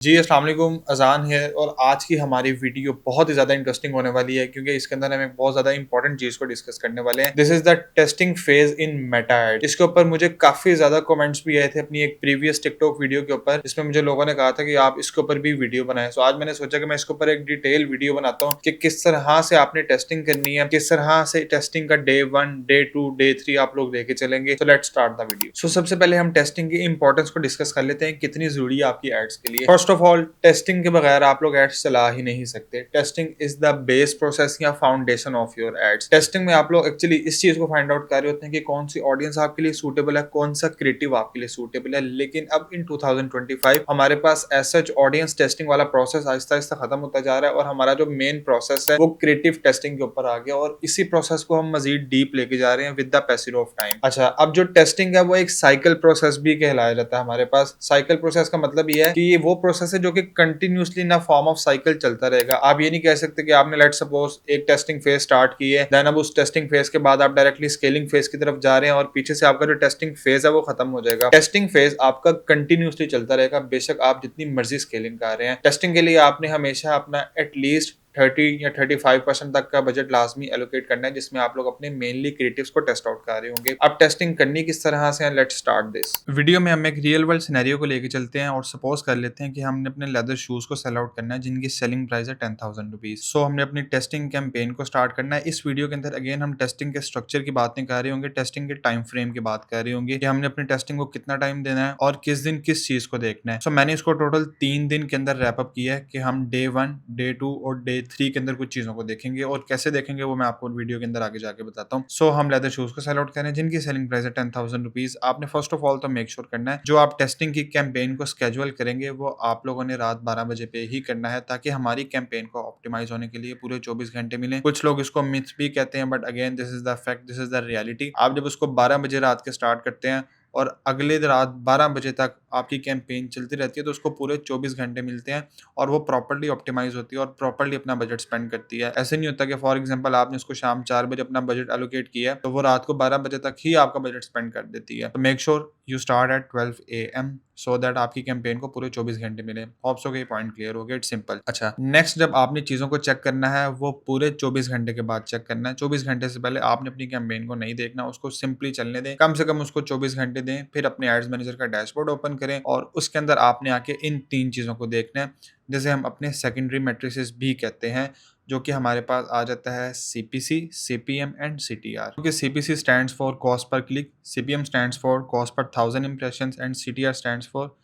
जी, अस्सलाम वालेकुम, अज़ान है और आज की हमारी वीडियो बहुत ही ज़्यादा इंटरेस्टिंग होने वाली है क्योंकि इसके अंदर हम एक बहुत ज़्यादा इंपॉर्टेंट चीज़ को डिस्कस करने वाले हैं। This is the testing phase in Meta ad. इसके ऊपर मुझे काफ़ी ज़्यादा कमेंट्स भी आए थे अपनी एक प्रीवियस टिकटॉक वीडियो के ऊपर, जिसमें मुझे लोगों ने कहा था कि आप इसके ऊपर भी वीडियो बनाएँ। सो आज मैंने सोचा कि मैं इसके ऊपर एक डिटेल वीडियो बनाता हूँ कि किस तरह से आपने टेस्टिंग करनी है, किस तरह से टेस्टिंग का डे 1, डे 2, डे 3 आप लोग लेके चलेंगे। So let's start the video. So सबसे पहले हम टेस्टिंग की इंपॉर्टेंस को डिस्कस कर लेते हैं, कितनी ज़रूरी है आपकी एड्स के लिए। फर्स्ट ऑफ ऑल, टेस्टिंग के बगैर आप लोग एड्स चला ही नहीं सकते। Testing is the base process या foundation of your ads. Testing में आप लोग एक्चुअली इस चीज को फाइंड आउट कर रहे होते हैं कि कौन सी ऑडियंस आपके लिए सूटेबल है, कौन सा क्रिएटिव आपके लिए सूटेबल है। लेकिन अब इन 2025 हमारे पास एज सच ऑडियंस टेस्टिंग वाला प्रोसेस आहिस्ता आहिस्ता खत्म होता जा रहा है और हमारा जो मेन प्रोसेस है वो क्रिएटिव टेस्टिंग के ऊपर आ गया और इसी प्रोसेस को हम मजीद डीप लेके जा रहे हैं with the passage of time. अच्छा, अब जो टेस्टिंग है वो एक साइकिल प्रोसेस भी कहलाया जाता है हमारे पास। साइकिल प्रोसेस का मतलब ये है कि ये वो प्रोसेस है जो कि कंटिन्यूसली ना फॉर्म ऑफ साइकिल चलता रहेगा। आप ये नहीं कह सकते कि आपने लेट सपोज एक टेस्टिंग फेज स्टार्ट की है, देन अब उस टेस्टिंग फेज के बाद आप डायरेक्टली स्केलिंग फेज की तरफ जा रहे हैं और पीछे से आपका जो टेस्टिंग फेज है वो खत्म हो जाएगा। टेस्टिंग फेज आपका कंटिन्यूसली चलता रहेगा, बेशक आप जितनी मर्जी स्केलिंग कर रहे हैं। टेस्टिंग के लिए आपने हमेशा अपना एटलीस्ट 30 या 35% तक का बजट लाजमी एलोकेट करना है, जिसमें आप लोग अपने मेनली क्रिएटिव्स को टेस्ट आउट कर रहे होंगे। अब टेस्टिंग करनी किस तरह से है, लेट्स स्टार्ट दिस वीडियो में हम एक रियल वर्ल्ड सिनेरियो को लेके चलते हैं और सपोज कर लेते हैं कि हमने अपने लेदर शूज को सेल आउट करना है जिनकी सेलिंग प्राइस है 10,000 रुपीज। सो हमने अपनी टेस्टिंग कैंपेन को स्टार्ट करना है। इस वीडियो के अंदर अगेन हम टेस्टिंग के स्ट्रक्चर की बातें कर रहे होंगे, टेस्टिंग के टाइम फ्रेम की बात कर रहे होंगे कि हमने अपनी टेस्टिंग को कितना टाइम देना है और किस दिन किस चीज को देखना है। सो मैंने इसको टोटल 3 दिन के अंदर रैप अप किया है कि हम डे 1, डे 2 और डे 3 के अंदर कुछ चीजों को देखेंगे और कैसे देखेंगे वो मैं आपको वीडियो के अंदर आगे जाके बताता हूँ। सो हम लेदर शूज को सेल आउट करें जिनकी सेलिंग प्राइस है 10,000 रुपीज। आपने फर्स्ट ऑफ ऑल तो मेक श्योर करना है जो आप टेस्टिंग की कैंपेन को स्केड्यूल करेंगे वो आप लोगों ने रात 12 बजे पे ही करना है, ताकि हमारी कैंपेन को ऑप्टिमाइज होने के लिए पूरे 24 घंटे मिले। कुछ लोग इसको मिथ भी कहते हैं, but again this is the fact, this is the reality. आप जब उसको 12 बजे रात के स्टार्ट करते हैं और अगले रात 12 बजे तक आपकी कैंपेन चलती रहती है तो उसको पूरे 24 घंटे मिलते हैं और वो प्रॉपर्ली ऑप्टिमाइज होती है और प्रॉपर्ली अपना बजट स्पेंड करती है। ऐसे नहीं होता कि फॉर एग्जांपल आपने उसको शाम 4 बजे अपना बजट एलोकेट किया है तो वो रात को 12 बजे तक ही आपका बजट स्पेंड कर देती है। तो make sure you start at 12 AM so that आपकी कैंपेन को पूरे 24 घंटे मिले। होप सो ये पॉइंट क्लियर हो गया, इट्स सिंपल। अच्छा, नेक्स्ट जब आपने चीज़ों को चेक करना है वो पूरे 24 घंटे के बाद चेक करना है। 24 घंटे से पहले आपने अपनी कैंपेन को नहीं देखना, उसको सिंपली चलने दें, कम से कम उसको 24 घंटे दें। फिर अपने एड्स मैनेजर का डैशबोर्ड ओपन करें और उसके अंदर आपने आके इन 3 चीज़ों को देखना है, जिसे हम अपने सेकेंडरी मैट्रिसेस भी कहते हैं, जो कि हमारे पास आ जाता है सीपीसी, सीपीएम एंड सीटीआर। क्योंकि CPC stands for cost per click, CPM stands for cost per 1000 impressions and CTR stands for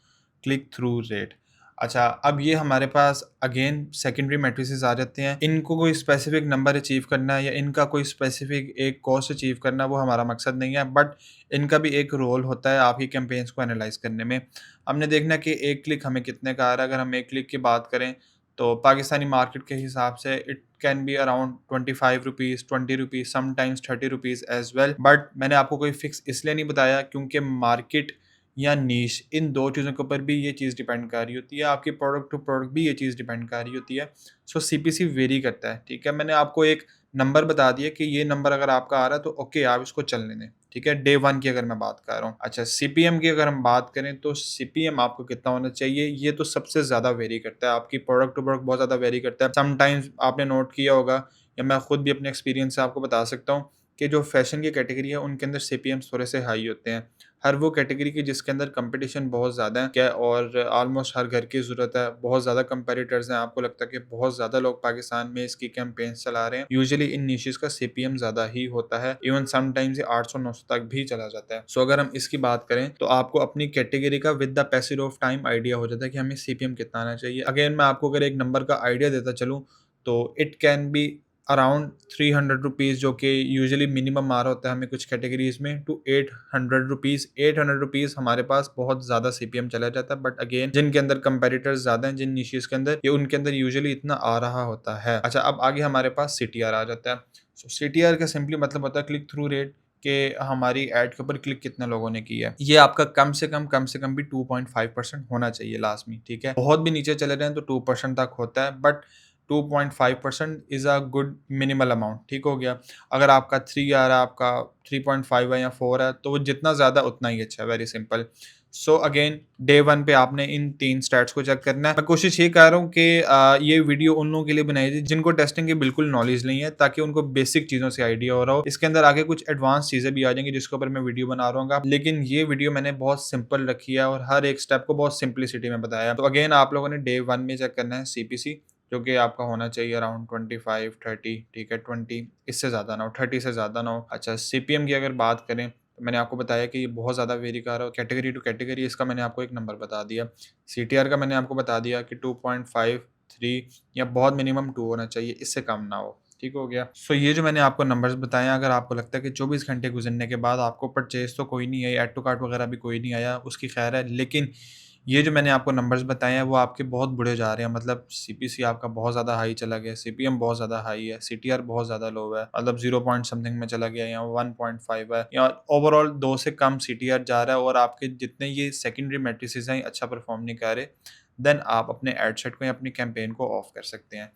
click through rate. अच्छा, अब ये हमारे पास अगेन सेकेंडरी मैट्रिसेस आ जाते हैं। इनको कोई स्पेसिफिक नंबर अचीव करना है या इनका कोई स्पेसिफिक एक कॉस्ट अचीव करना वो हमारा मकसद नहीं है, बट इनका भी एक रोल होता है आपकी कैंपेन्स को एनालाइज करने में। हमने देखना कि एक क्लिक हमें कितने का आ रहा है। अगर हम एक क्लिक की बात करें तो पाकिस्तानी मार्केट के हिसाब से it can be around 25 rupees, 20 rupees, sometimes 30 rupees as well. But मैंने आपको कोई फिक्स इसलिए नहीं बताया क्योंकि मार्केट या नीश, इन 2 चीज़ों के ऊपर भी ये चीज़ डिपेंड कर रही होती है। आपकी प्रोडक्ट टू प्रोडक्ट भी ये चीज़ डिपेंड कर रही होती है। सो सीपीसी वेरी करता है, ठीक है। मैंने आपको एक नंबर बता दिया कि ये नंबर अगर आपका आ रहा है तो ओके, आप इसको चलने दें, ठीक है। डे 1 की अगर मैं बात कर रहा हूँ। अच्छा, सीपीएम की अगर हम बात करें तो सीपीएम आपको कितना होना चाहिए, ये तो सबसे ज़्यादा वेरी करता है। आपकी प्रोडक्ट टू प्रोडक्ट बहुत ज़्यादा वेरी करता है। समटाइम्स आपने नोट किया होगा या मैं खुद भी अपने एक्सपीरियंस से आपको बता सकता हूँ कि जो फैशन की कैटेगरी है उनके अंदर सीपीएम्स थोड़े से हाई होते हैं। हर वो कैटेगरी की जिसके अंदर कंपटीशन बहुत ज़्यादा है क्या, और ऑलमोस्ट हर घर की ज़रूरत है, बहुत ज़्यादा कंपेटिटर्स हैं, आपको लगता है कि बहुत ज़्यादा लोग पाकिस्तान में इसकी कैंपेन्स चला रहे हैं। यूजुअली इन निशेस का सीपीएम ज़्यादा ही होता है, इवन समटाइम्स ये 800-900 तक भी चला जाता है। सो अगर हम इसकी बात करें तो आपको अपनी कैटेगरी का with the passage of time idea हो जाता है कि हमें सीपीएम कितना आना चाहिए। अगेन मैं आपको अगर एक नंबर का आइडिया देता चलूँ तो it can be around 300 rupees, जो कि यूजुअली मिनिमम आ रहा होता है हमें कुछ कैटेगरीज में, टू 800 रुपीज़। 800 रुपीज़ हमारे पास बहुत ज़्यादा सीपीएम चला जाता है, बट अगेन जिनके अंदर कंपेटिटर्स ज़्यादा हैं, जिन निशेस के अंदर, ये उनके अंदर यूजुअली इतना आ रहा होता है। अच्छा, अब आगे हमारे पास सीटीआर आ जाता है। सो सीटीआर का सिंपली मतलब होता है क्लिक थ्रू रेट, कि हमारी ऐड के ऊपर क्लिक कितने लोगों ने किया है। ये आपका कम से कम भी 2.5% होना चाहिए लाजमी, ठीक है। बहुत भी नीचे चले जाएं तो 2% तक होता है, but 2.5% is a good minimal amount, ठीक हो गया। अगर आपका 3 आ रहा है, आपका 3.5 है या 4 है, तो वो जितना ज़्यादा उतना ही अच्छा है, very simple. So again day 1 पे आपने इन 3 स्टैट्स को चेक करना है। मैं कोशिश ये कर रहा हूँ कि ये वीडियो उन लोगों के लिए बनाई थी जिनको टेस्टिंग की बिल्कुल नॉलेज नहीं है, ताकि उनको बेसिक चीज़ों से आइडिया हो रहा हो। इसके अंदर आगे कुछ एडवांस चीज़ें भी आ जाएँगी जिसके ऊपर मैं वीडियो बना रहा हूँ, लेकिन ये वीडियो मैंने बहुत सिंपल रखी है और हर एक स्टेप को बहुत सिंप्लिसिटी में बताया। तो अगेन आप लोगों ने डे 1 में चेक करना है सीपीसी, जो कि आपका होना चाहिए अराउंड 25-30, ठीक है, 20 इससे ज़्यादा ना हो, 30 से ज़्यादा ना हो। अच्छा, सीपीएम की अगर बात करें, तो मैंने आपको बताया कि ये बहुत ज़्यादा वेरी कर रहा है कैटेगरी टू कैटेगरी, इसका मैंने आपको एक नंबर बता दिया। सीटीआर का मैंने आपको बता दिया कि 2.53 या बहुत मिनिमम 2 होना चाहिए, इससे कम ना हो। ठीक हो गया? सो ये जो मैंने आपको नंबर्स बताए हैं, अगर आपको लगता है कि 24 घंटे गुज़रने के बाद आपको परचेज़ तो कोई नहीं है, ऐड टू कार्ट वगैरह भी कोई नहीं आया, उसकी खैर है। लेकिन ये जो मैंने आपको नंबर्स बताए हैं, वो आपके बहुत बुरे जा रहे हैं। मतलब सीपीसी आपका बहुत ज़्यादा हाई चला गया, सीपीएम बहुत ज़्यादा हाई है, सीटीआर बहुत ज़्यादा लो है, मतलब 0 पॉइंट समथिंग में चला गया या 1.5 है, या ओवरऑल 2 से कम सीटीआर जा रहा है, और आपके जितने ये सेकेंडरी मैट्रिसेस हैं, ये अच्छा परफॉर्म नहीं कर रहे, देन आप अपने एड सेट को या अपनी कैंपेन को ऑफ कर सकते हैं।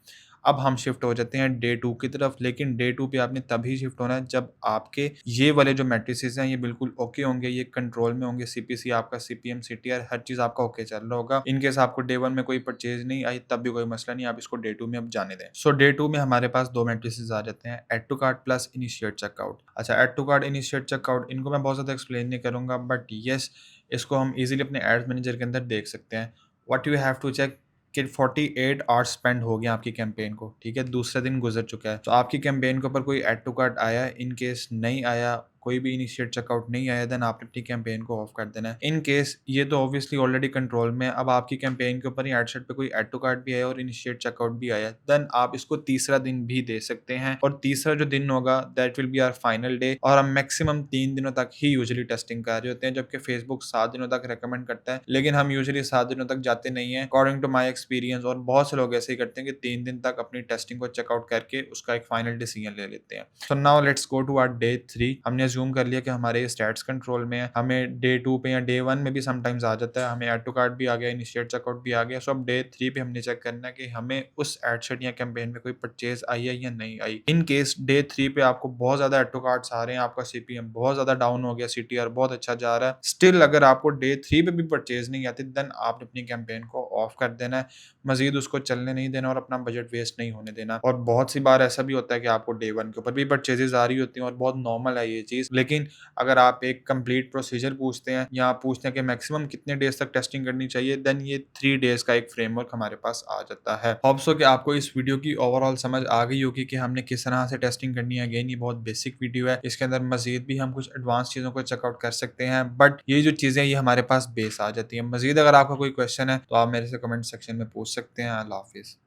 अब हम शिफ्ट हो जाते हैं डे 2 की तरफ, लेकिन डे 2 पे आपने तभी शिफ्ट होना है जब आपके ये वाले जो मैट्रिसेस हैं, ये बिल्कुल ओके होंगे, ये कंट्रोल में होंगे, सीपीसी आपका, सीपीएम, सीटीआर, हर चीज़ आपका ओके चल रहा होगा। इन केस आपको डे 1 में कोई परचेज़ नहीं आई, तब भी कोई मसला नहीं, आप इसको डे 2 में अब जाने दें। सो डे 2 में हमारे पास 2 मैट्रिसेस आ जाते हैं, add to cart plus initiate checkout. अच्छा, add to cart, initiate checkout, इनको मैं बहुत ज़्यादा एक्सप्लेन नहीं करूँगा, बट येस, इसको हम ईज़िली अपने एड्स मैनेजर के अंदर देख सकते हैं। What you have to check कि 48 आवर्स स्पेंड हो गए आपकी कैंपेन को, ठीक है? दूसरा दिन गुज़र चुका है। तो आपकी कैंपेन के ऊपर कोई ऐड टू कार्ट आया है? इन केस नहीं आया, कोई भी इनिशिएट चेकआउट नहीं आया, देन आपने अपनी कैंपेन को ऑफ कर देना है। इन केस ये तो ऑब्वियसली ऑलरेडी कंट्रोल में है, अब आपकी कैंपेन के ऊपर ही एड सेट पे कोई ऐड टू कार्ट भी आया और इनिशिएट चेकआउट भी आया, देन आप इसको तीसरा दिन भी दे सकते हैं, और तीसरा जो दिन होगा that will be our final day, और हम मैक्सिमम 3 दिनों तक ही यूजुअली टेस्टिंग कर रहे होते हैं, जबकि फेसबुक 7 दिनों तक रिकमेंड करता है, लेकिन हम यूजुअली 7 दिनों तक जाते नहीं हैं अकॉर्डिंग टू माय एक्सपीरियंस, और बहुत से लोग ऐसे ही करते हैं कि 3 दिन तक अपनी टेस्टिंग को चेकआउट करके उसका एक फाइनल डिसीजन ले लेते हैं। So now let's go to our day 3। हमने अज्यूम कर लिया कि हमारे स्टैट्स कंट्रोल में है, हमें डे 2 पे या डे 1 में भी समटाइम्स आ जाता है, हमें ऐड टू कार्ट भी आ गया, इनिशिएट चेकआउट भी आ गया। सो अब डे 3 पे हमने चेक करना है कि हमें उस एड सेट या कैंपेन में कोई परचेज आई है या नहीं आई। इन केस डे 3 पे आपको बहुत ज़्यादा ऐड टू कार्ट्स आ रहे हैं, आपका सीपीएम बहुत ज़्यादा डाउन हो गया, सीटीआर बहुत अच्छा जा रहा है, स्टिल अगर आपको डे 3 पे भी परचेज नहीं आती, देन आपने अपनी कैंपेन को ऑफ कर देना है, मज़ीद उसको चलने नहीं देना और अपना बजट वेस्ट नहीं होने देना। और बहुत सी बार ऐसा भी होता है कि आपको डे 1 के ऊपर भी परचेजेज़ आ रही होती हैं, और बहुत नॉर्मल है ये चीज़। लेकिन अगर आप एक कंप्लीट प्रोसीजर पूछते हैं या आप पूछते हैं कि मैक्सिमम कितने डेज़ तक टेस्टिंग करनी चाहिए, देन ये 3 डेज़ का एक फ्रेमवर्क हमारे पास आ जाता है। होप सो कि आपको इस वीडियो की ओवरऑल समझ आ गई होगी कि हमने किस तरह से टेस्टिंग करनी है। अगेन ये बहुत बेसिक वीडियो है, इसके अंदर मज़ीद भी हम कुछ एडवांस चीज़ों को चेकआउट कर सकते हैं, बट ये जो चीज़ें ये हमारे पास बेस आ जाती हैं। मज़ीद अगर आपका कोई क्वेश्चन है तो आप मेरे से कमेंट सेक्शन में पूछ सकते हैं। अल्लाह हाफ़िज़।